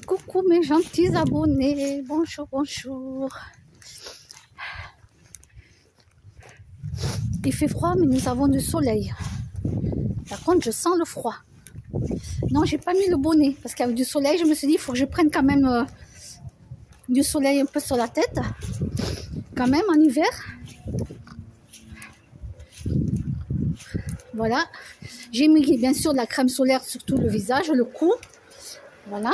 Coucou mes gentils abonnés, bonjour, bonjour. Il fait froid mais nous avons du soleil. Par contre je sens le froid. Non, j'ai pas mis le bonnet parce qu'avec du soleil je me suis dit il faut que je prenne quand même du soleil un peu sur la tête. Quand même en hiver. Voilà. J'ai mis bien sûr de la crème solaire sur tout le visage, le cou. Voilà.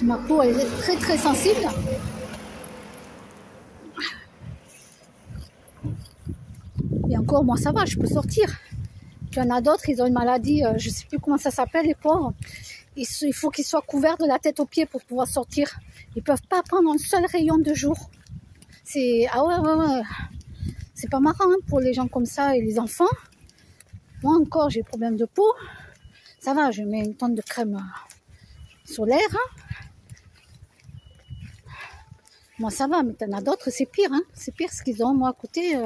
Ma peau elle est très très sensible. Et encore moi ça va, je peux sortir. Il y en a d'autres, ils ont une maladie, je sais plus comment ça s'appelle les pauvres. Il faut qu'ils soient couverts de la tête aux pieds pour pouvoir sortir. Ils peuvent pas prendre un seul rayon de jour. C'est ouais. C'est pas marrant hein, pour les gens comme ça et les enfants. Moi encore j'ai des problèmes de peau. Ça va, je mets une tonne de crème solaire. Hein. Moi ça va, mais il y en a d'autres, c'est pire. Hein. C'est pire ce qu'ils ont. Moi à côté,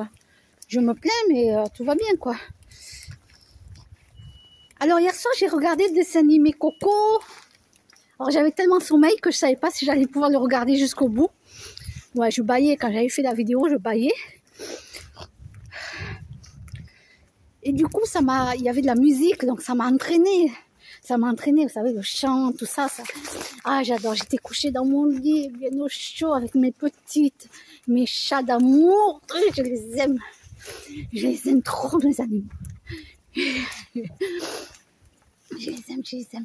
je me plains, mais tout va bien quoi. Alors hier soir, j'ai regardé le dessin animé Coco. Alors j'avais tellement sommeil que je savais pas si j'allais pouvoir le regarder jusqu'au bout. Ouais, je bâillais quand j'avais fait la vidéo, je bâillais. Et du coup, il y avait de la musique, donc ça m'a entraîné. Ça m'a entraîné, vous savez, le chant, tout ça. Ah, j'adore. J'étais couchée dans mon lit, bien au chaud, avec mes chats d'amour. Je les aime. Je les aime trop, mes animaux. Je les aime.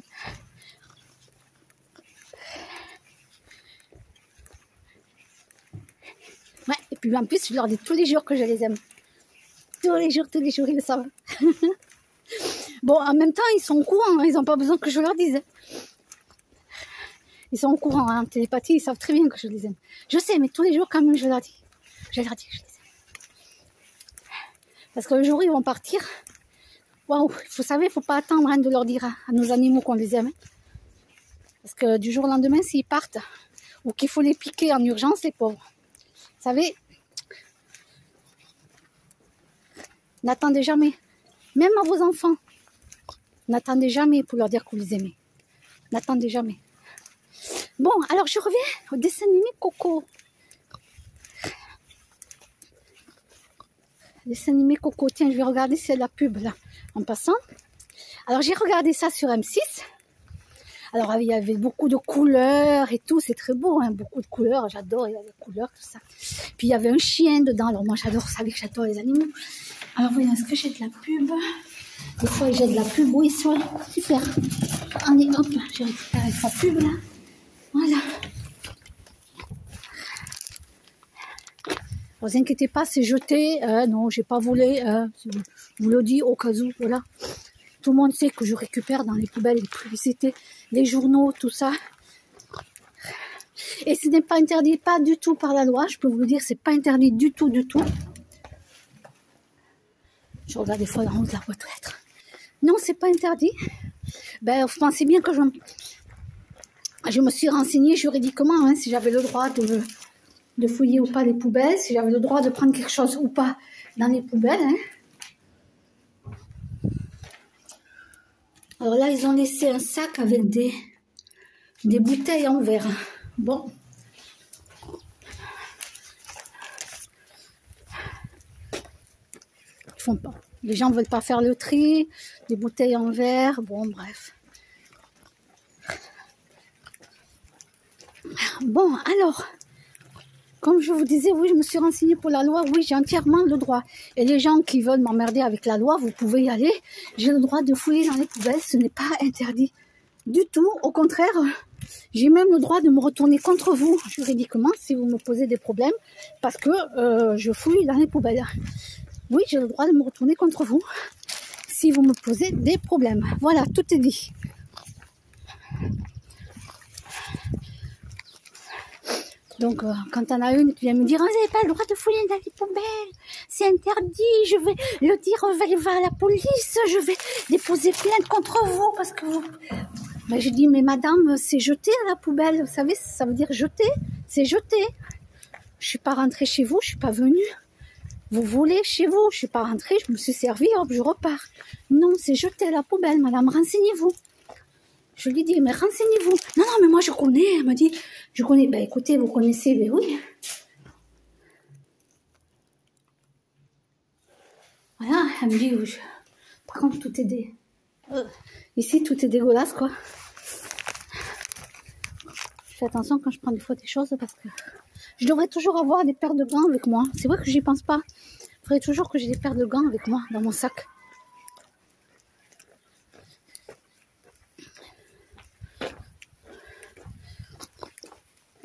Ouais, et puis en plus, je leur dis tous les jours que je les aime. Tous les jours, ils le savent. Bon, en même temps, ils sont au courant, hein, ils n'ont pas besoin que je leur dise. Ils sont au courant, hein, en télépathie, ils savent très bien que je les aime. Je sais, mais tous les jours, quand même, je leur dis. Je leur dis que je les aime. Parce que le jour où ils vont partir, waouh, vous savez, il ne faut pas attendre hein, de leur dire à nos animaux qu'on les aime. Parce que du jour au lendemain, s'ils partent, ou qu'il faut les piquer en urgence, les pauvres. Vous savez, n'attendez jamais. Même à vos enfants, n'attendez jamais pour leur dire que vous les aimez. N'attendez jamais. Bon, alors je reviens au dessin animé Coco. Dessin animé Coco. Tiens, je vais regarder s'il y a de la pub là, en passant. Alors j'ai regardé ça sur M6. Alors il y avait beaucoup de couleurs et tout, c'est très beau, hein, beaucoup de couleurs, j'adore, il y a des couleurs, tout ça. Puis il y avait un chien dedans, alors moi j'adore, vous savez que j'adore les animaux. Alors voyons, est-ce que j'ai de la pub? Des fois j'ai de la pub, oui, super. Allez, hop, j'ai récupéré sa pub là. Voilà. Ne vous inquiétez pas, c'est jeté, non, j'ai pas volé, je vous le dis au cas où, voilà. Tout le monde sait que je récupère dans les poubelles les publicités, les journaux, tout ça. Et ce n'est pas interdit, pas du tout par la loi, je peux vous le dire, c'est pas interdit du tout, du tout. Je regarde des fois dans la boîte aux lettres. Non, c'est pas interdit. Ben, vous pensez bien que je me suis renseignée juridiquement, hein, si j'avais le droit de fouiller ou pas les poubelles, si j'avais le droit de prendre quelque chose ou pas dans les poubelles. Hein. Alors là, ils ont laissé un sac avec des bouteilles en verre. Bon. Ils font pas. Les gens ne veulent pas faire le tri. Des bouteilles en verre. Bon, bref. Bon, alors, comme je vous disais, oui, je me suis renseignée pour la loi. Oui, j'ai entièrement le droit. Et les gens qui veulent m'emmerder avec la loi, vous pouvez y aller. J'ai le droit de fouiller dans les poubelles. Ce n'est pas interdit du tout. Au contraire, j'ai même le droit de me retourner contre vous juridiquement si vous me posez des problèmes. Parce que je fouille dans les poubelles. Oui, j'ai le droit de me retourner contre vous si vous me posez des problèmes. Voilà, tout est dit. Donc, quand on a une qui vient me dire « Vous n'avez pas le droit de fouiller dans les poubelles, c'est interdit, je vais le dire, on va aller voir la police, je vais déposer plainte contre vous parce que vous... » Ben, je dis « Mais madame, c'est jeté à la poubelle, vous savez, ça veut dire jeter, c'est jeté. Je ne suis pas rentrée chez vous, je ne suis pas venue. Vous voulez chez vous, je ne suis pas rentrée, je me suis servie, hop, je repars. Non, c'est jeté à la poubelle, madame, renseignez-vous. » Je lui dis, mais renseignez-vous. Non, non, mais moi je connais. Elle m'a dit, je connais. Ben écoutez, vous connaissez, ben oui. Voilà, elle me dit, par contre, tout est ici, tout est dégueulasse, quoi. Je fais attention quand je prends des fois des choses parce que je devrais toujours avoir des paires de gants avec moi. C'est vrai que j'y pense pas. Il faudrait toujours que j'ai des paires de gants avec moi dans mon sac.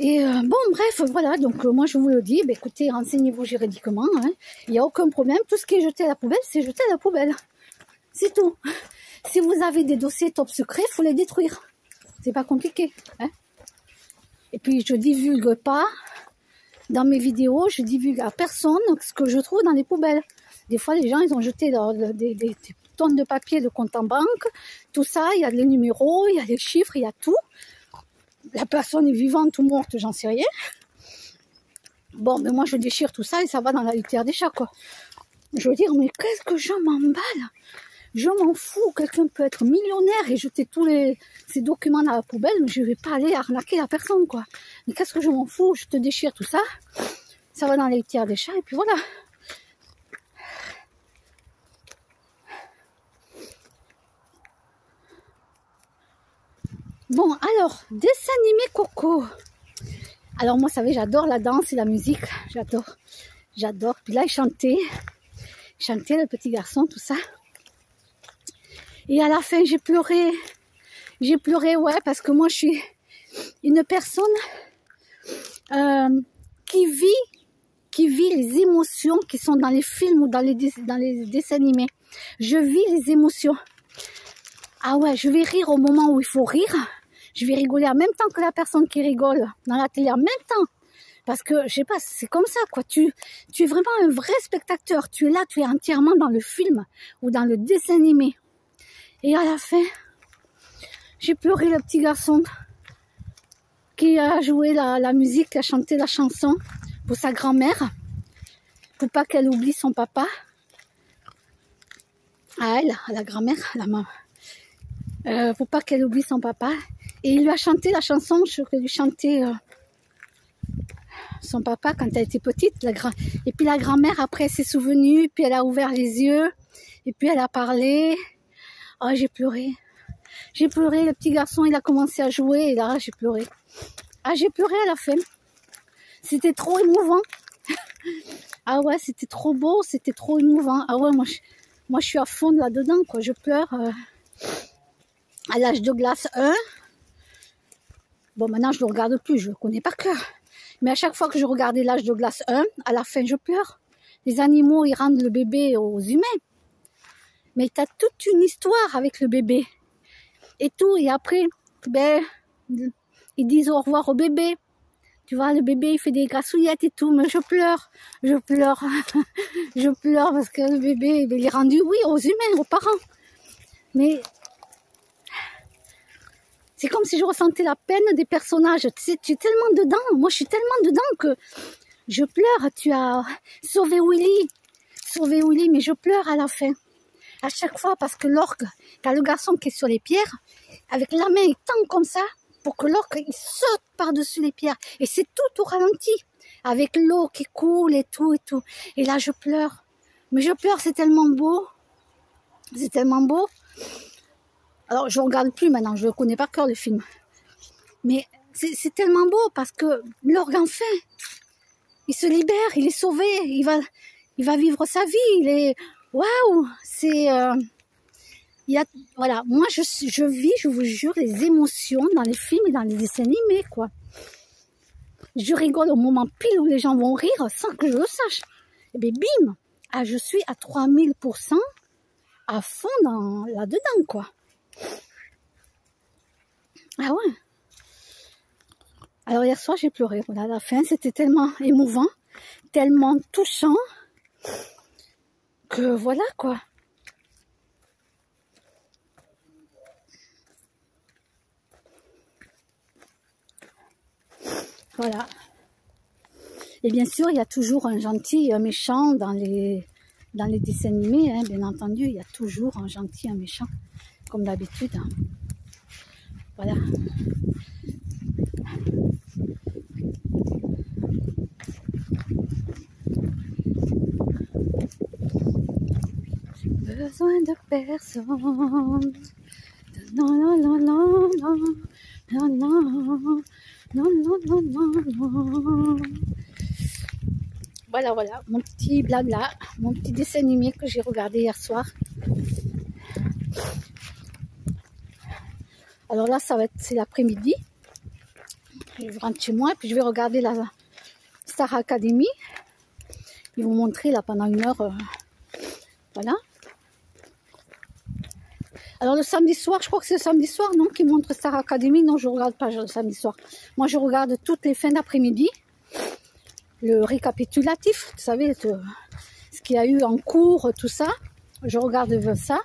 Et bon, bref, voilà, donc moi je vous le dis, bah, écoutez, renseignez-vous juridiquement, hein. Il n'y a aucun problème, tout ce qui est jeté à la poubelle, c'est jeté à la poubelle. C'est tout. Si vous avez des dossiers top secrets, il faut les détruire. C'est pas compliqué, hein. Et puis je divulgue pas, dans mes vidéos, je divulgue à personne ce que je trouve dans les poubelles. Des fois, les gens, ils ont jeté des tonnes de papier de compte en banque, tout ça, il y a les numéros, il y a les chiffres, il y a tout. La personne est vivante ou morte, j'en sais rien. Bon, mais moi, je déchire tout ça et ça va dans la litière des chats, quoi. Je veux dire, mais qu'est-ce que je m'emballe? Je m'en fous. Quelqu'un peut être millionnaire et jeter tous ces documents dans la poubelle, mais je vais pas aller arnaquer la personne, quoi. Mais qu'est-ce que je m'en fous? Je te déchire tout ça. Ça va dans la litière des chats et puis voilà. Bon, alors, dessin animé Coco. Alors moi, vous savez, j'adore la danse et la musique. J'adore. J'adore. Puis là, il chantait, le petit garçon, tout ça. Et à la fin, j'ai pleuré. J'ai pleuré, ouais, parce que moi, je suis une personne qui vit les émotions qui sont dans les films ou dans les dessins animés. Je vis les émotions. Ah ouais, je vais rire au moment où il faut rire. Je vais rigoler en même temps que la personne qui rigole dans la télé en même temps. Parce que, je sais pas, c'est comme ça, quoi. Tu es vraiment un vrai spectateur. Tu es là, tu es entièrement dans le film ou dans le dessin animé. Et à la fin, j'ai pleuré le petit garçon qui a joué la musique, qui a chanté la chanson pour sa grand-mère, pour pas qu'elle oublie son papa. À elle, à la grand-mère, la maman. Pour pas qu'elle oublie son papa. Et il lui a chanté la chanson que lui chantait son papa quand elle était petite. Et puis la grand-mère, après, s'est souvenue, puis elle a ouvert les yeux, et puis elle a parlé. Oh, j'ai pleuré. J'ai pleuré, le petit garçon, il a commencé à jouer, et là, j'ai pleuré. Ah, j'ai pleuré à la fin. C'était trop émouvant. Ah ouais, c'était trop beau, c'était trop émouvant. Ah ouais, moi je suis à fond là-dedans, quoi. Je pleure à l'âge de glace 1. Bon, maintenant, je ne le regarde plus, je le connais par cœur. Mais à chaque fois que je regardais l'âge de glace 1, à la fin, je pleure. Les animaux, ils rendent le bébé aux humains. Mais tu as toute une histoire avec le bébé. Et tout, et après, ben, ils disent au revoir au bébé. Tu vois, le bébé, il fait des grassouillettes et tout, mais je pleure. Je pleure. Je pleure parce que le bébé, il est rendu, oui, aux humains, aux parents. Mais c'est comme si je ressentais la peine des personnages. Tu es tellement dedans. Moi, je suis tellement dedans que je pleure. Tu as sauvé Willy, mais je pleure à la fin. À chaque fois, parce que l'orque, t'as le garçon qui est sur les pierres, avec la main, il tend comme ça, pour que l'orque, il saute par-dessus les pierres. Et c'est tout au ralenti, avec l'eau qui coule et tout et tout. Et là, je pleure. Mais je pleure, c'est tellement beau. C'est tellement beau. Alors, je ne regarde plus maintenant, je le connais par cœur, le film. Mais c'est tellement beau parce que l'orgue, enfin, il se libère, il est sauvé, il va vivre sa vie, il est... Waouh, c'est... voilà, moi, je vis, je vous jure, les émotions dans les films et dans les dessins animés, quoi. Je rigole au moment pile où les gens vont rire sans que je le sache. Et bien, bim, ah, je suis à 3000% à fond là-dedans, quoi. Ah ouais. Alors hier soir j'ai pleuré. Voilà, à la fin c'était tellement émouvant, tellement touchant que voilà quoi. Voilà. Et bien sûr il y a toujours un gentil, un méchant dans les dessins animés, hein, bien entendu. Il y a toujours un gentil, un méchant, comme d'habitude. Hein. Voilà. Besoin de personne. Non, non, non, non, non, non, non, non, non, non, non. Voilà, voilà, mon petit blabla, mon petit dessin animé que j'ai regardé hier soir. Alors là, c'est l'après-midi. Je rentre chez moi et puis je vais regarder la Star Academy. Ils vont montrer là pendant 1 heure. Voilà. Alors le samedi soir, je crois que c'est le samedi soir, non, qui montre Star Academy. Non, je ne regarde pas le samedi soir. Moi, je regarde toutes les fins d'après-midi. Le récapitulatif, vous savez, ce qu'il y a eu en cours, tout ça. Je regarde ça.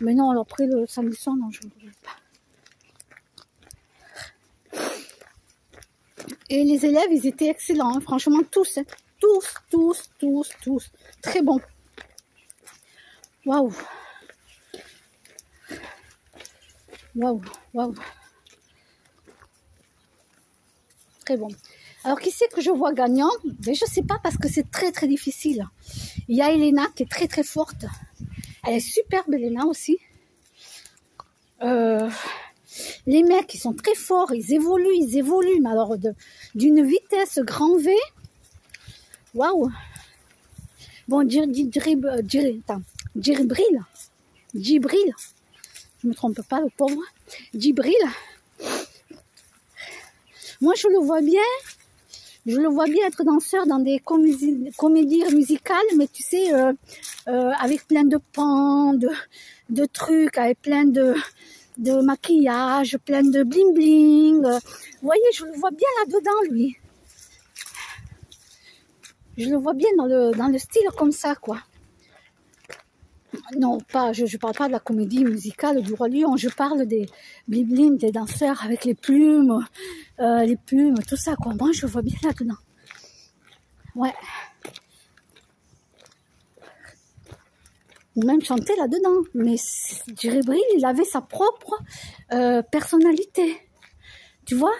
Mais non, alors après le samedi soir, non, je ne regarde pas. Et les élèves, ils étaient excellents, hein, franchement, tous, hein, tous. Très bons. Waouh. Waouh, waouh. Très bon. Alors, qui c'est que je vois gagnant? Ben, je ne sais pas parce que c'est très, très difficile. Il y a Elena qui est très, très forte. Elle est superbe, Elena aussi. Les mecs, ils sont très forts. Ils évoluent. Mais alors, d'une vitesse grand V. Waouh. Bon, Djibril. Je ne me trompe pas, le pauvre. Djibril. Moi, je le vois bien. Je le vois bien être danseur dans des comédies musicales, mais tu sais, avec plein de pans, de trucs, avec plein de maquillage, plein de bling bling. Vous voyez, je le vois bien là-dedans, lui. Je le vois bien dans le style comme ça, quoi. Non, pas, je parle pas de la comédie musicale du Roi Lion, je parle des bling des danseurs avec les plumes, tout ça, quoi. Moi, je vois bien là-dedans. Ouais. Ou même chanter là-dedans. Mais Djibril, il avait sa propre personnalité. Tu vois?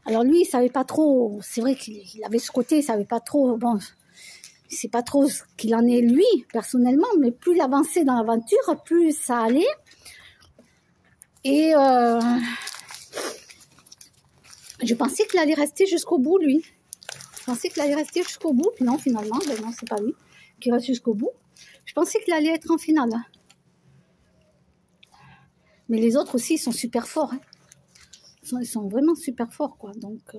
Alors lui, il savait pas trop, c'est vrai qu'il avait ce côté, il savait pas trop, bon, il sait pas trop ce qu'il en est lui, personnellement, mais plus il avançait dans l'aventure, plus ça allait. Et je pensais qu'il allait rester jusqu'au bout, lui. Je pensais qu'il allait rester jusqu'au bout, puis non, finalement, ben non, c'est pas lui qui reste jusqu'au bout. Je pensais qu'il allait être en finale. Mais les autres aussi, ils sont super forts, hein. Ils sont vraiment super forts, quoi. Donc,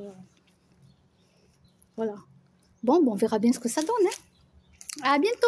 voilà. Bon, on verra bien ce que ça donne, hein. À bientôt!